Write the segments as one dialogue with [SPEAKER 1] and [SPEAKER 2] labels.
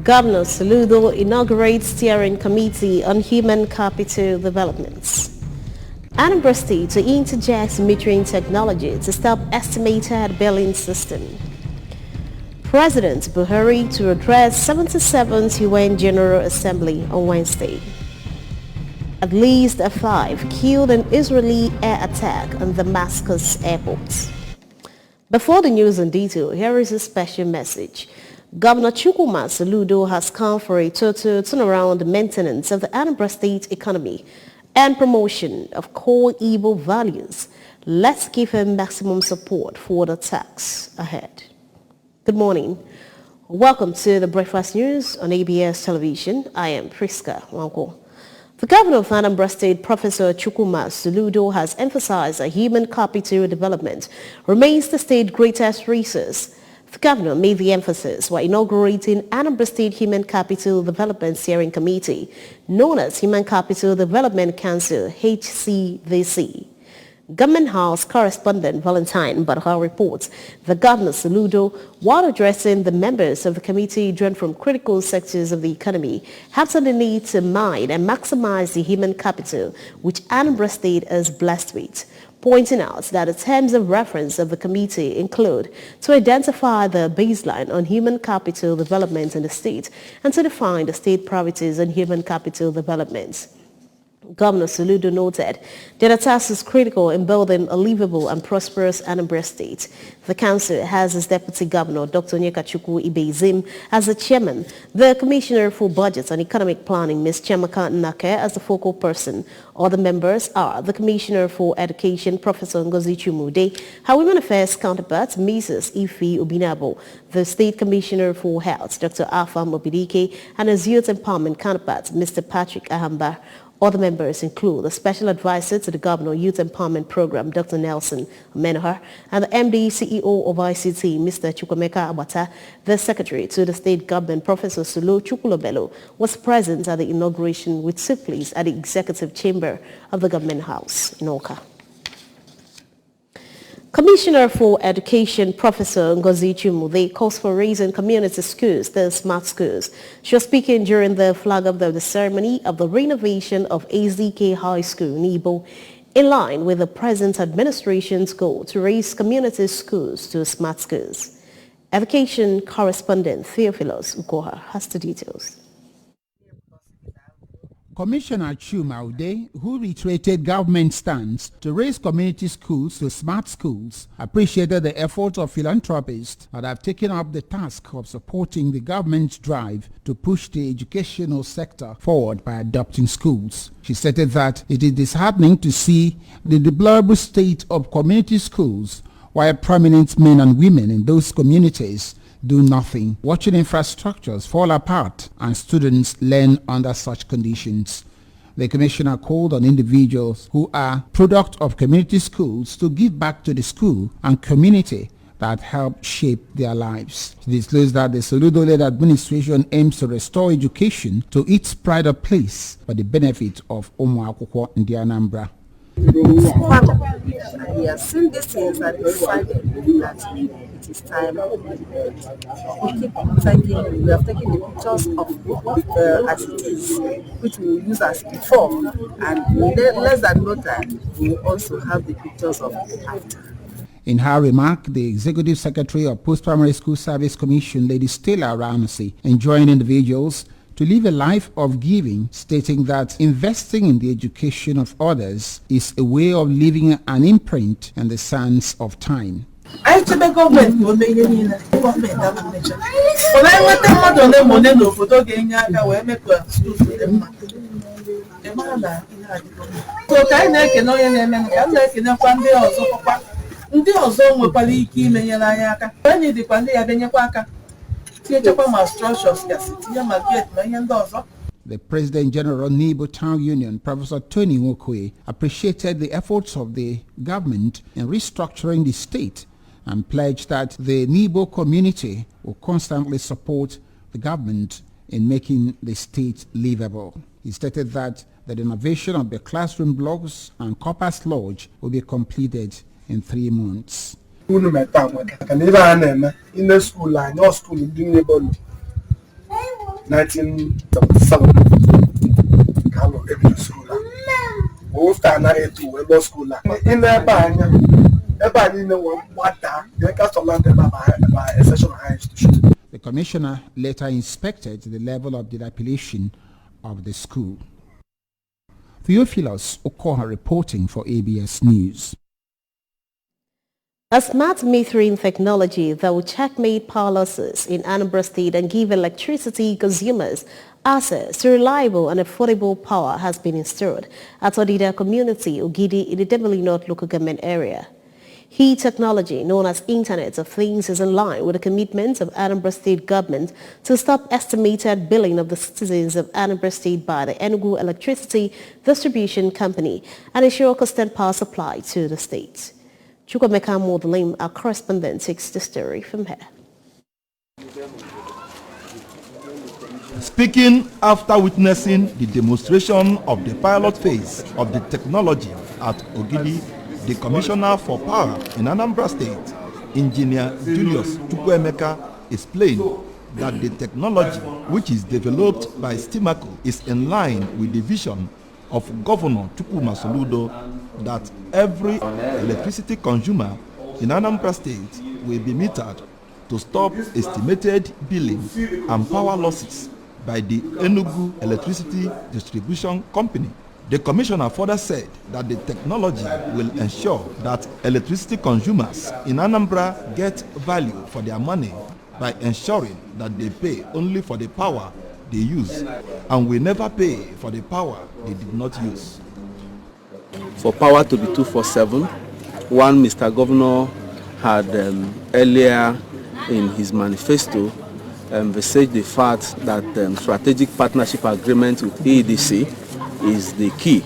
[SPEAKER 1] Governor Soludo inaugurates steering committee on human capital developments. Anambra State to interject metering technology to stop estimated billing system. President Buhari to address 77th UN General Assembly on Wednesday. At least 5 killed in Israeli air attack on Damascus airport. Before the news in detail, here is a special message. Governor Chukwuma Soludo has called for a total turnaround maintenance of the Anambra State economy and promotion of core Igbo values. Let's give him maximum support for the task ahead. Good morning. Welcome to the Breakfast News on ABS Television. I am Priska Wanko. The governor of Anambra State, Professor Chukwuma Soludo, has emphasized that human capital development remains the state's greatest resource. The governor made the emphasis while inaugurating Anambra State Human Capital Development Steering Committee, known as Human Capital Development Council, HCDC. Government House correspondent Valentine Barha reports that Governor Soludo, while addressing the members of the committee drawn from critical sectors of the economy, has on the need to mine and maximize the human capital which Anambra State is blessed with, pointing out that the terms of reference of the committee include to identify the baseline on human capital development in the state and to define the state priorities on human capital development. Governor Soludo noted that the task is critical in building a livable and prosperous Anambra State. The council has its deputy governor, Dr. Nyekachukwu Ibezim, as the chairman, the commissioner for budgets and economic planning, Ms. Chiamaka Nake, as the focal person. Other members are the commissioner for education, Professor Ngozi Chumude, her women affairs counterpart, Mrs. Ife Obinabo, the state commissioner for health, Dr. Afam Obidike, and his youth empowerment counterpart, Mr. Patrick Ahamba. Other members include the Special Advisor to the Governor Youth Empowerment Program, Dr. Nelson Menohar, and the MD CEO of ICT, Mr. Chukwemeka Abata. The Secretary to the State Government, Professor Sulu Chukwulobelo, was present at the inauguration, which took place at the Executive Chamber of the Government House in Awka. Commissioner for Education, Professor Ngozi Chumude, calls for raising community schools, the smart schools. She was speaking during the flag of the ceremony of the renovation of AZK High School, Nibo, in line with the present administration's goal to raise community schools to smart schools. Education correspondent Theophilus Ukoha has the details.
[SPEAKER 2] Commissioner Chuma Ude, who reiterated government stance to raise community schools to smart schools, appreciated the efforts of philanthropists that have taken up the task of supporting the government's drive to push the educational sector forward by adopting schools. She stated that it is disheartening to see the deplorable state of community schools while prominent men and women in those communities do nothing, watching infrastructures fall apart and students learn under such conditions. The commissioner called on individuals who are product of community schools to give back to the school and community that help shape their lives. She disclosed that the Soludo-led administration aims to restore education to its pride of place for the benefit of Umuakwukwo in the Anambra.
[SPEAKER 3] We have seen these things and decided that it is time. We keep thinking, we have taken the pictures of as it is, which we will use as before, and less than no time, we will also have the pictures of after.
[SPEAKER 2] In her remark, the Executive Secretary of Post-Primary School Service Commission, Lady Stella Ramsey, enjoined individuals to live a life of giving, stating that investing in the education of others is a way of leaving an imprint in the sands of time. The President General Nibo Town Union, Professor Tony Nwokwe, appreciated the efforts of the government in restructuring the state and pledged that the Nibo community will constantly support the government in making the state livable. He stated that the renovation of the classroom blocks and Corpus Lodge will be completed in 3 months.
[SPEAKER 4] 1977. Carlo every school. Most are now to a law school. In their band, everybody know what that they cast on land by a session high institution.
[SPEAKER 2] The commissioner later inspected the level of dilapidation of the school. Theophilus Okoha reporting for ABS News.
[SPEAKER 1] A smart metering technology that will checkmate power losses in Anambra State and give electricity consumers access to reliable and affordable power has been installed at Odida community, Ogidi, in the Debeli North local government area. HE technology, known as Internet of Things, is in line with the commitments of Anambra State government to stop estimated billing of the citizens of Anambra State by the Enugu Electricity Distribution Company and ensure constant power supply to the state. Chukwemeka Modelim, our correspondent, takes the story from here.
[SPEAKER 5] Speaking after witnessing the demonstration of the pilot phase of the technology at Ogidi, the Commissioner for Power in Anambra State, Engineer Julius Chukwemeka, explained that the technology which is developed by Stimaco is in line with the vision of Governor Chukwuma Soludo that every electricity consumer in Anambra State will be metered to stop estimated billing and power losses by the Enugu Electricity Distribution Company. The commissioner further said that the technology will ensure that electricity consumers in Anambra get value for their money by ensuring that they pay only for the power they use and will never pay for the power they did not use.
[SPEAKER 6] For power to be 247, one Mr. Governor had earlier in his manifesto envisaged the fact that strategic partnership agreement with EEDC is the key.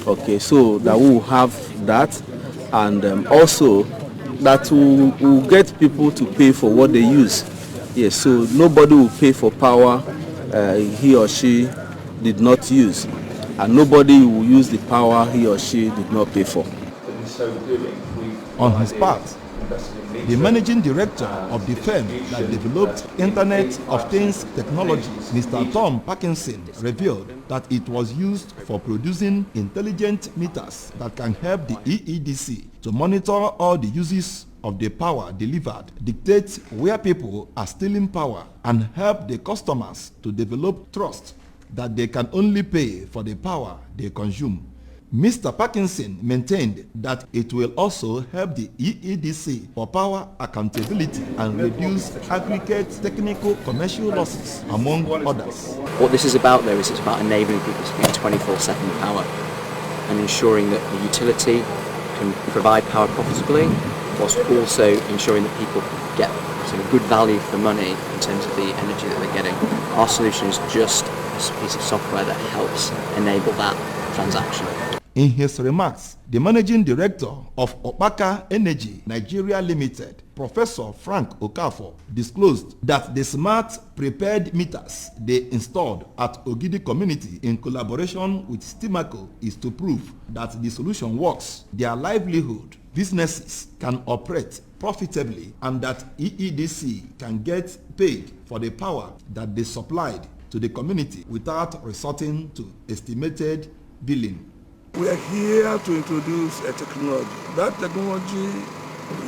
[SPEAKER 6] Okay, so that we will have that, and also that we will get people to pay for what they use. Yes, so nobody will pay for power he or she did not use, and nobody will use the power he or she did not pay for.
[SPEAKER 5] On his part, the managing director of the firm that developed Internet of Things technology, Mr. Tom Parkinson, revealed that it was used for producing intelligent meters that can help the EEDC to monitor all the uses of the power delivered, dictate where people are stealing power, and help the customers to develop trust that they can only pay for the power they consume. Mr. Parkinson maintained that it will also help the EEDC for power accountability and reduce aggregate technical commercial losses, among others.
[SPEAKER 7] What this is about, though, is it's about enabling people to get 24/7 power and ensuring that the utility can provide power profitably, whilst also ensuring that people get sort of good value for money in terms of the energy that they're getting. Our solution is just a piece of software that helps enable that transaction.
[SPEAKER 5] In his remarks, the managing director of Opaka Energy Nigeria Limited, Professor Frank Okafor, disclosed that the smart prepared meters they installed at Ogidi community in collaboration with Stimaco is to prove that the solution works. Their livelihood businesses can operate profitably and that EEDC can get paid for the power that they supplied to the community without resorting to estimated billing.
[SPEAKER 8] We are here to introduce a technology. That technology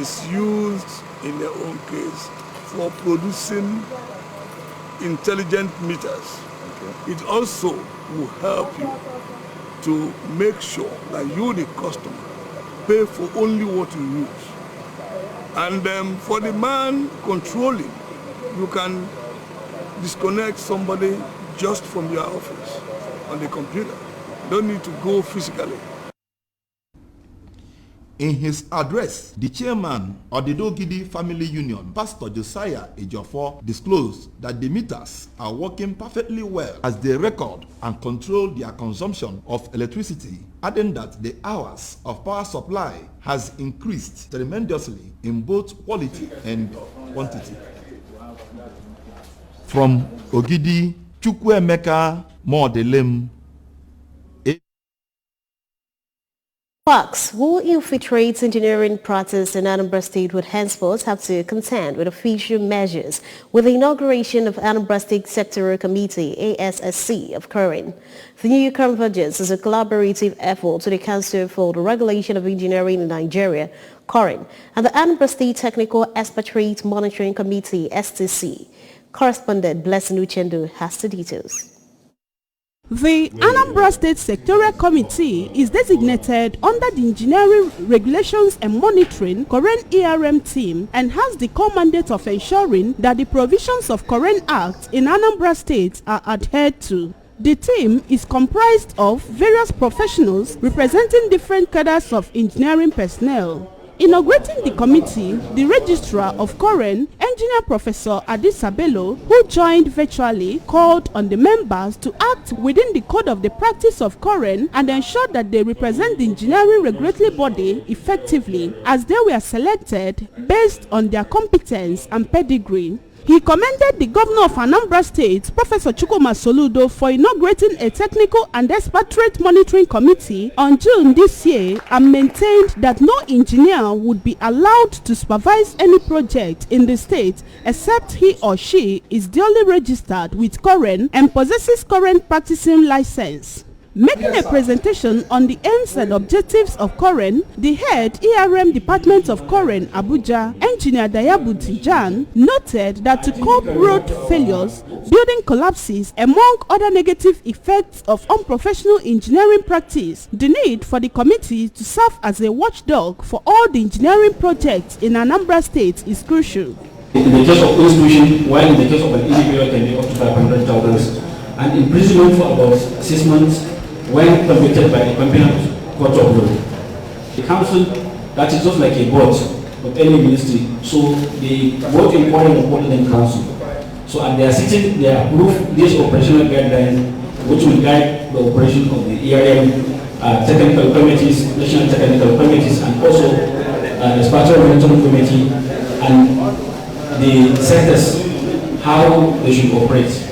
[SPEAKER 8] is used in their own case for producing intelligent meters. Okay. It also will help you to make sure that you, the customer, pay for only what you use. And for the man controlling, you can disconnect somebody just from your office on the computer. Don't need to go physically.
[SPEAKER 5] In his address, the chairman of the Ogidi Family Union, Pastor Josiah Ejiofor, disclosed that the meters are working perfectly well as they record and control their consumption of electricity, adding that the hours of power supply has increased tremendously in both quality and quantity. From Ogidi, Chukwemeka Modelim,
[SPEAKER 1] Parks who infiltrate engineering practice in Anambra State would henceforth have to contend with official measures with the inauguration of Anambra State Sectoral Committee ASSC of Coren. The new convergence is a collaborative effort to the Council for the Regulation of Engineering in Nigeria, Coren, and the Anambra State Technical Expatriate Monitoring Committee STC. Correspondent Blessing Uchendu has the details.
[SPEAKER 9] The Anambra State Sectorial Committee is designated under the Engineering Regulations and Monitoring Coren ERM team and has the core mandate of ensuring that the provisions of Coren Act in Anambra State are adhered to. The team is comprised of various professionals representing different cadres of engineering personnel. Inaugurating the committee, the Registrar of Coren, Engineer Professor Adisabelo, who joined virtually, called on the members to act within the code of the practice of Coren and ensure that they represent the engineering regulatory body effectively, as they were selected based on their competence and pedigree. He commended the governor of Anambra State, Professor Chukwuma Soludo, for inaugurating a technical and expatriate monitoring committee on June this year and maintained that no engineer would be allowed to supervise any project in the state except he or she is duly registered with Coren and possesses current practicing license. Making a presentation on the aims and objectives of Coren, the head ERM Department of Coren, Abuja, Engineer Dayabu Tijan, noted that to curb road failures, building collapses, among other negative effects of unprofessional engineering practice, the need for the committee to serve as a watchdog for all the engineering projects in Anambra State is crucial.
[SPEAKER 10] In the case of institution, while in the case of an individual can be up to 500,000, and imprisonment for about 6 months when convicted by the competent court of law. The council, that is just like a board of any ministry, so they vote in Coren and Coordinating Council. So and they are sitting, they approve these operational guidelines which will guide the operation of the ERM technical committees, national technical committees, and also the Spatial Monitoring Committee and the sectors, how they should operate.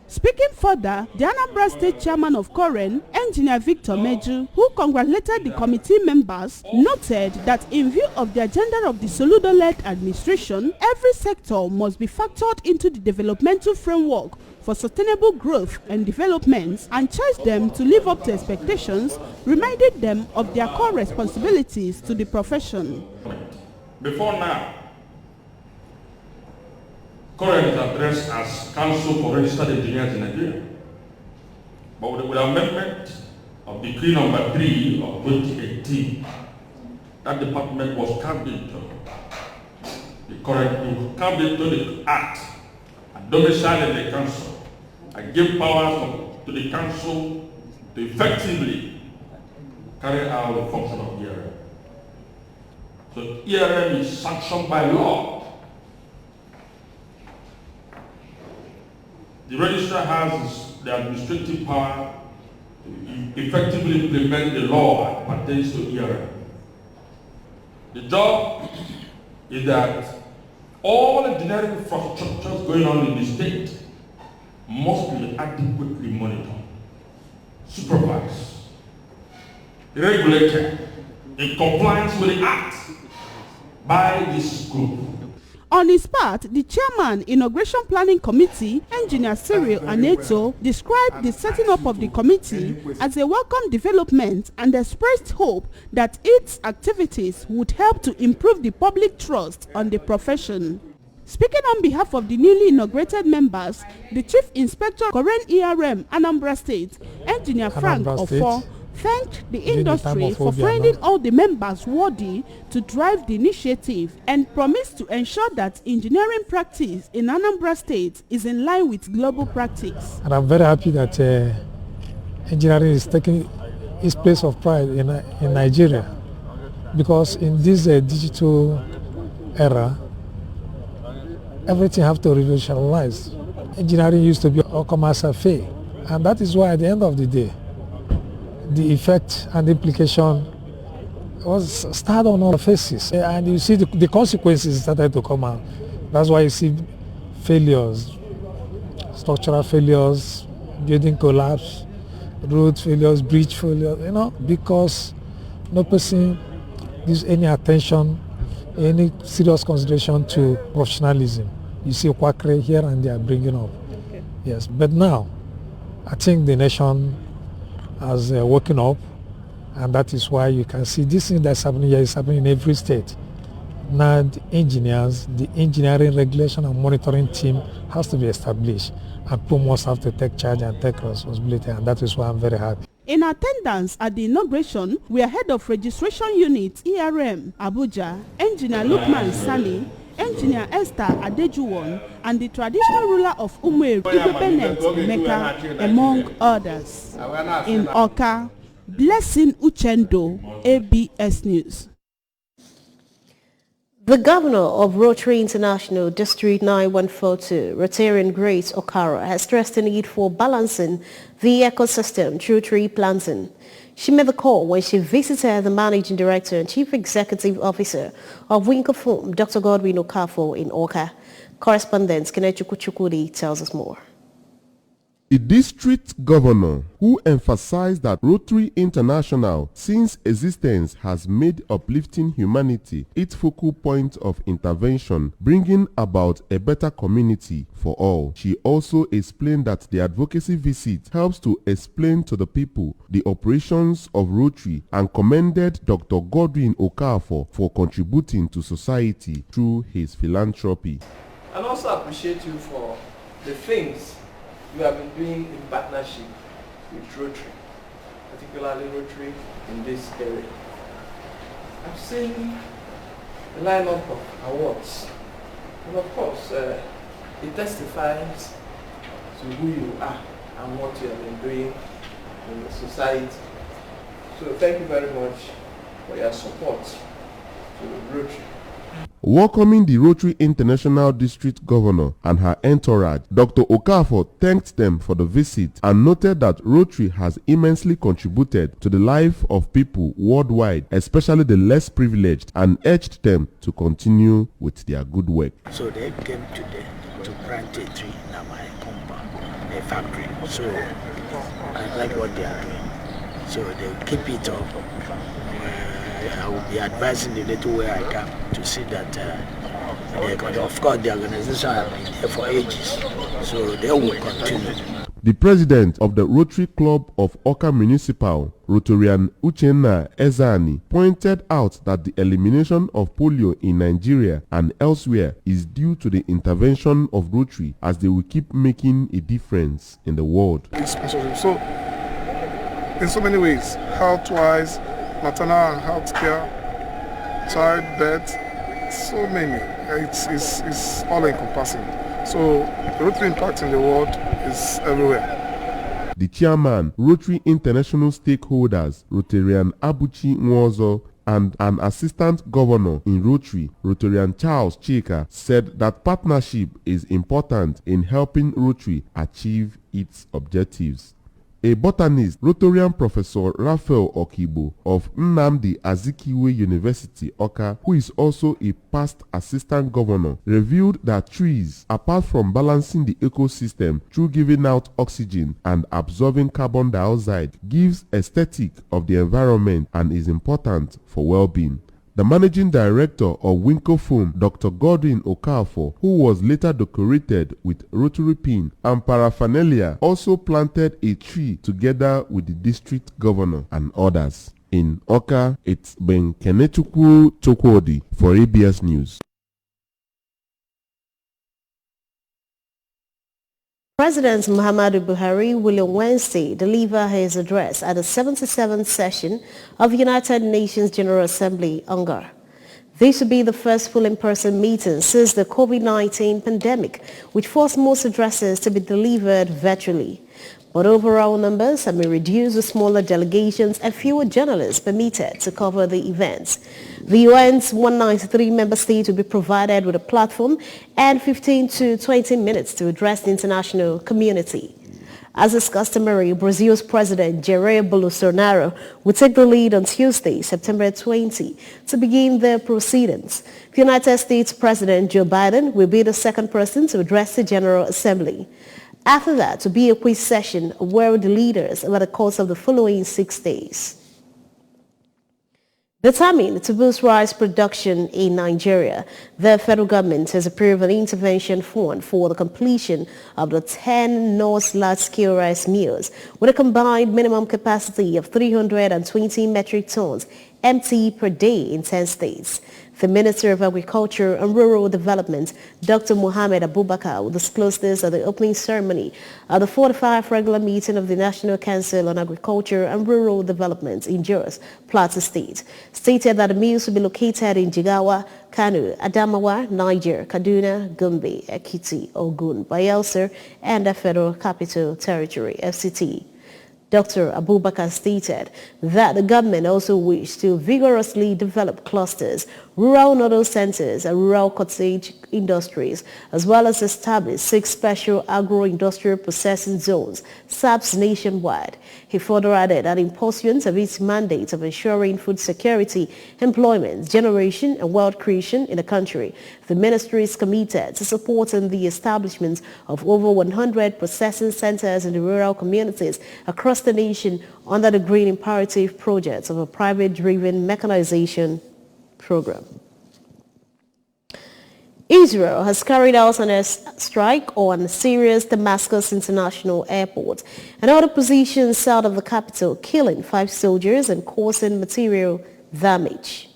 [SPEAKER 9] Speaking further, the Anambra State Chairman of Coren, Engineer Victor Meju, who congratulated the committee members, noted that in view of the agenda of the Soludo-led administration, every sector must be factored into the developmental framework for sustainable growth and development and charged them to live up to expectations, reminded them of their core responsibilities to the profession.
[SPEAKER 11] Before now, Coren is addressed as Council for Registered Engineers in Nigeria. But with the amendment of Decree number 3 of 2018, that department was carved into the Act and domiciled in the Council and give powers to the Council to effectively carry out the function of ERM. So ERM is sanctioned by law. The registrar has the administrative power to effectively implement the law that pertains to ERM. The job is that all engineering infrastructures going on in the state must be adequately monitored, supervised, regulated in compliance with the Act by this group.
[SPEAKER 9] On his part, the chairman, Inauguration Planning Committee, Engineer Cyril Aneto, described the setting up of the committee as a welcome development and expressed hope that its activities would help to improve the public trust on the profession. Speaking on behalf of the newly inaugurated members, the Chief Inspector Coren ERM Anambra State, Engineer Frank Ofo, thanked the industry for finding all the members worthy to drive the initiative and promised to ensure that engineering practice in Anambra State is in line with global practice.
[SPEAKER 12] And I'm very happy that engineering is taking its place of pride in Nigeria, because in this digital era, everything has to revolutionize. Engineering used to be a commerce affair, and that is why at the end of the day, the effect and the implication was started on all faces, and you see the consequences started to come out. That's why you see failures, structural failures, building collapse, road failures, bridge failures, because no person gives any attention, any serious consideration to professionalism. You see quackery here and there bringing up. Okay. Yes, but now I think the nation has woken up, and that is why you can see this thing that's happening here is happening in every state. Now the engineers, the engineering regulation and monitoring team has to be established, and people must have to take charge and take responsibility, and that is why I'm very happy.
[SPEAKER 9] In attendance at the inauguration were Head of Registration Unit ERM Abuja, Engineer Lukman Sani, Engineer Esther Adejuwon, and the traditional ruler of Umueri, Igwe Bennett Mecca, among others. In Oka, Blessing Uchendo, ABS News.
[SPEAKER 1] The governor of Rotary International District 9142, Rotarian Grace Okara, has stressed the need for balancing the ecosystem through tree planting. She made the call when she visited the Managing Director and Chief Executive Officer of Winkofum, Dr. Godwin Okafor, in Oka. Correspondent Kenechukwu Chukwudi tells us more.
[SPEAKER 13] The district governor, who emphasized that Rotary International since existence has made uplifting humanity its focal point of intervention, bringing about a better community for all. She also explained that the advocacy visit helps to explain to the people the operations of Rotary and commended Dr. Godwin Okafor for contributing to society through his philanthropy.
[SPEAKER 14] And also appreciate you for the things we have been doing in partnership with Rotary, particularly Rotary in this area. I've seen the lineup of awards, and of course, it testifies to who you are and what you have been doing in the society. So thank you very much for your support to Rotary.
[SPEAKER 13] Welcoming the Rotary International District Governor and her entourage, Dr. Okafor thanked them for the visit and noted that Rotary has immensely contributed to the life of people worldwide, especially the less privileged, and urged them to continue with their good work.
[SPEAKER 15] So they came today to plant a tree in my compound, a factory. So I like what they are doing. So they keep it up. I will be advising the little way I can to see that, of course, the organization has been there for ages, so they will continue.
[SPEAKER 13] The president of the Rotary Club of Oka Municipal, Rotarian Uchenna Ezani, pointed out that the elimination of polio in Nigeria and elsewhere is due to the intervention of Rotary, as they will keep making a difference in the world.
[SPEAKER 4] So, in so many ways, health-wise, maternal and health care, childbirth, so many. It's all encompassing. So Rotary impact in the world is everywhere.
[SPEAKER 13] The chairman, Rotary International Stakeholders, Rotarian Abuchi Nwozo, and an assistant governor in Rotary, Rotarian Charles Chika, said that partnership is important in helping Rotary achieve its objectives. A botanist, Rotarian Professor Raphael Okibo of Nnamdi Azikiwe University, Oka, who is also a past assistant governor, revealed that trees, apart from balancing the ecosystem through giving out oxygen and absorbing carbon dioxide, gives aesthetic of the environment and is important for well-being. The managing director of Winkofum, Dr. Godwin Okafor, who was later decorated with Rotary pin and paraphernalia, also planted a tree together with the district governor and others. In Oka, it's been Kenechukwu Chukwudi for ABS News.
[SPEAKER 1] President Muhammadu Buhari will on Wednesday deliver his address at the 77th session of the United Nations General Assembly, UNGAR. This will be the first full in-person meeting since the COVID-19 pandemic, which forced most addresses to be delivered virtually. But overall numbers have been reduced with smaller delegations and fewer journalists permitted to cover the events. The UN's 193 member states will be provided with a platform and 15 to 20 minutes to address the international community. As is customary, Brazil's President Jair Bolsonaro will take the lead on Tuesday, September 20, to begin the proceedings. The United States President Joe Biden will be the second person to address the General Assembly. After that, to be a quiz session of world leaders over the course of the following 6 days. Determined to boost rice production in Nigeria, the federal government has approved an intervention fund for the completion of the 10 North large-scale rice mills with a combined minimum capacity of 320 metric tons MT per day in 10 states. The Minister of Agriculture and Rural Development, Dr. Mohammed Abubakar, will disclose this at the opening ceremony of the 45th regular meeting of the National Council on Agriculture and Rural Development in Jos, Plateau State. Stated that the mills will be located in Jigawa, Kano, Adamawa, Niger, Kaduna, Gombe, Ekiti, Ogun, Bayelsa, and the Federal Capital Territory, FCT. Dr. Abubakar stated that the government also wished to vigorously develop clusters, rural nodal centers, and rural cottage industries, as well as establish 6 special agro-industrial processing zones, SAPs nationwide. He further added that in pursuance of its mandate of ensuring food security, employment, generation, and wealth creation in the country, the ministry is committed to supporting the establishment of over 100 processing centers in the rural communities across the nation under the Green Imperative project of a private-driven mechanization program. Israel has carried out an air strike on Syria's Damascus International Airport and other positions south of the capital, killing 5 soldiers and causing material damage.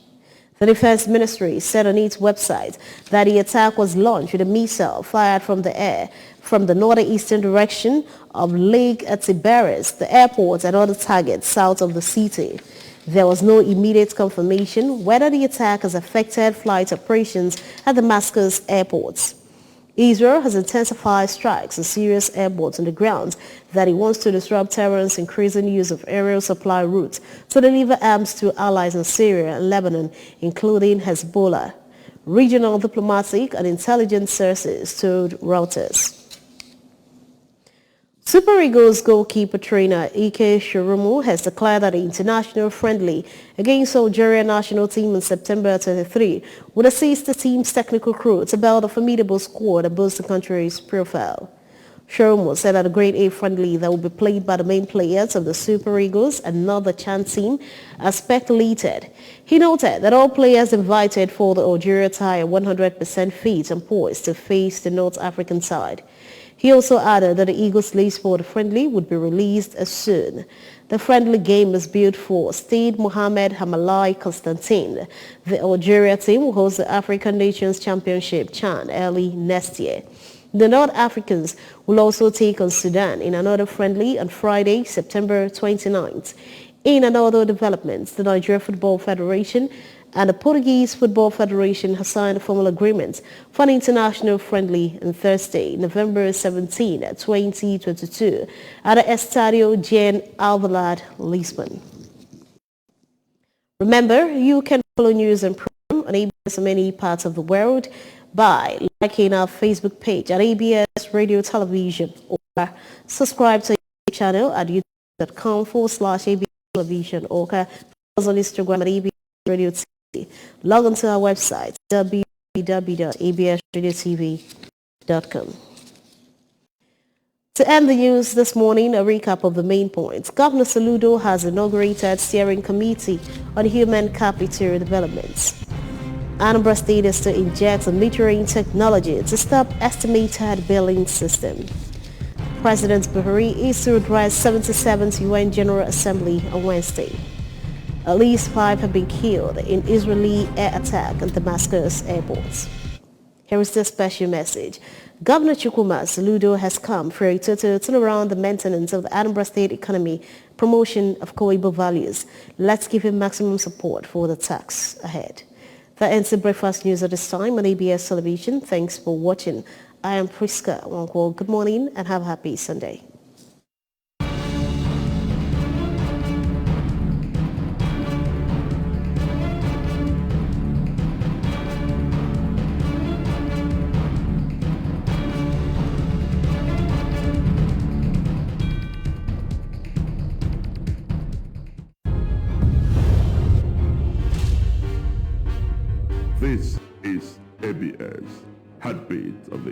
[SPEAKER 1] The Defense Ministry said on its website that the attack was launched with a missile fired from the air from the northeastern direction of Lake Tiberias, the airport, and other targets south of the city. There was no immediate confirmation whether the attack has affected flight operations at Damascus airports. Israel has intensified strikes on Syria's airports on the grounds that it wants to disrupt Tehran's increasing use of aerial supply routes to deliver arms to allies in Syria and Lebanon, including Hezbollah. Regional diplomatic and intelligence sources told Reuters. Super Eagles goalkeeper trainer Ike Chirumu has declared that the international friendly against Algeria national team on September 23 would assist the team's technical crew to build a formidable squad and boost the country's profile. Chirumu said that the Grade A friendly that will be played by the main players of the Super Eagles and not the Chan team are speculated. He noted that all players invited for the Algeria tie are 100% fit and poised to face the North African side. He also added that the Eagles list for the friendly would be released as soon. The friendly game is built for Stade Mohamed Hamalai Constantine. The Algeria team will host the African Nations Championship CHAN early next year. The North Africans will also take on Sudan in another friendly on Friday, September 29th. In another development, the Nigeria Football Federation and the Portuguese Football Federation have signed a formal agreement for an international friendly on Thursday, November 17, 2022 at the Estadio Jean Alvalade, Lisbon. Remember, you can follow news and program on ABS in many parts of the world by liking our Facebook page at ABS Radio Television or subscribe to our channel at youtube.com/ABS Television or follow us on Instagram at ABS Radio TV. Log on to our website www.absradiotv.com. To end the news this morning, a recap of the main points. Governor Soludo has inaugurated steering committee on human capital developments. Anambra State is to inject a metering technology to stop estimated billing system. President Buhari is to address 77th UN General Assembly on Wednesday. At least 5 have been killed in Israeli air attack on Damascus airports. Here is the special message. Governor Chukwuma Soludo has come for a total turnaround the maintenance of the Anambra State economy, promotion of Koibo values. Let's give him maximum support for the task ahead. That ends the breakfast news at this time on ABS Television. Thanks for watching. I am Priska Wankwo. Good morning and have a happy Sunday.
[SPEAKER 13] This is ABS, Heartbeat of the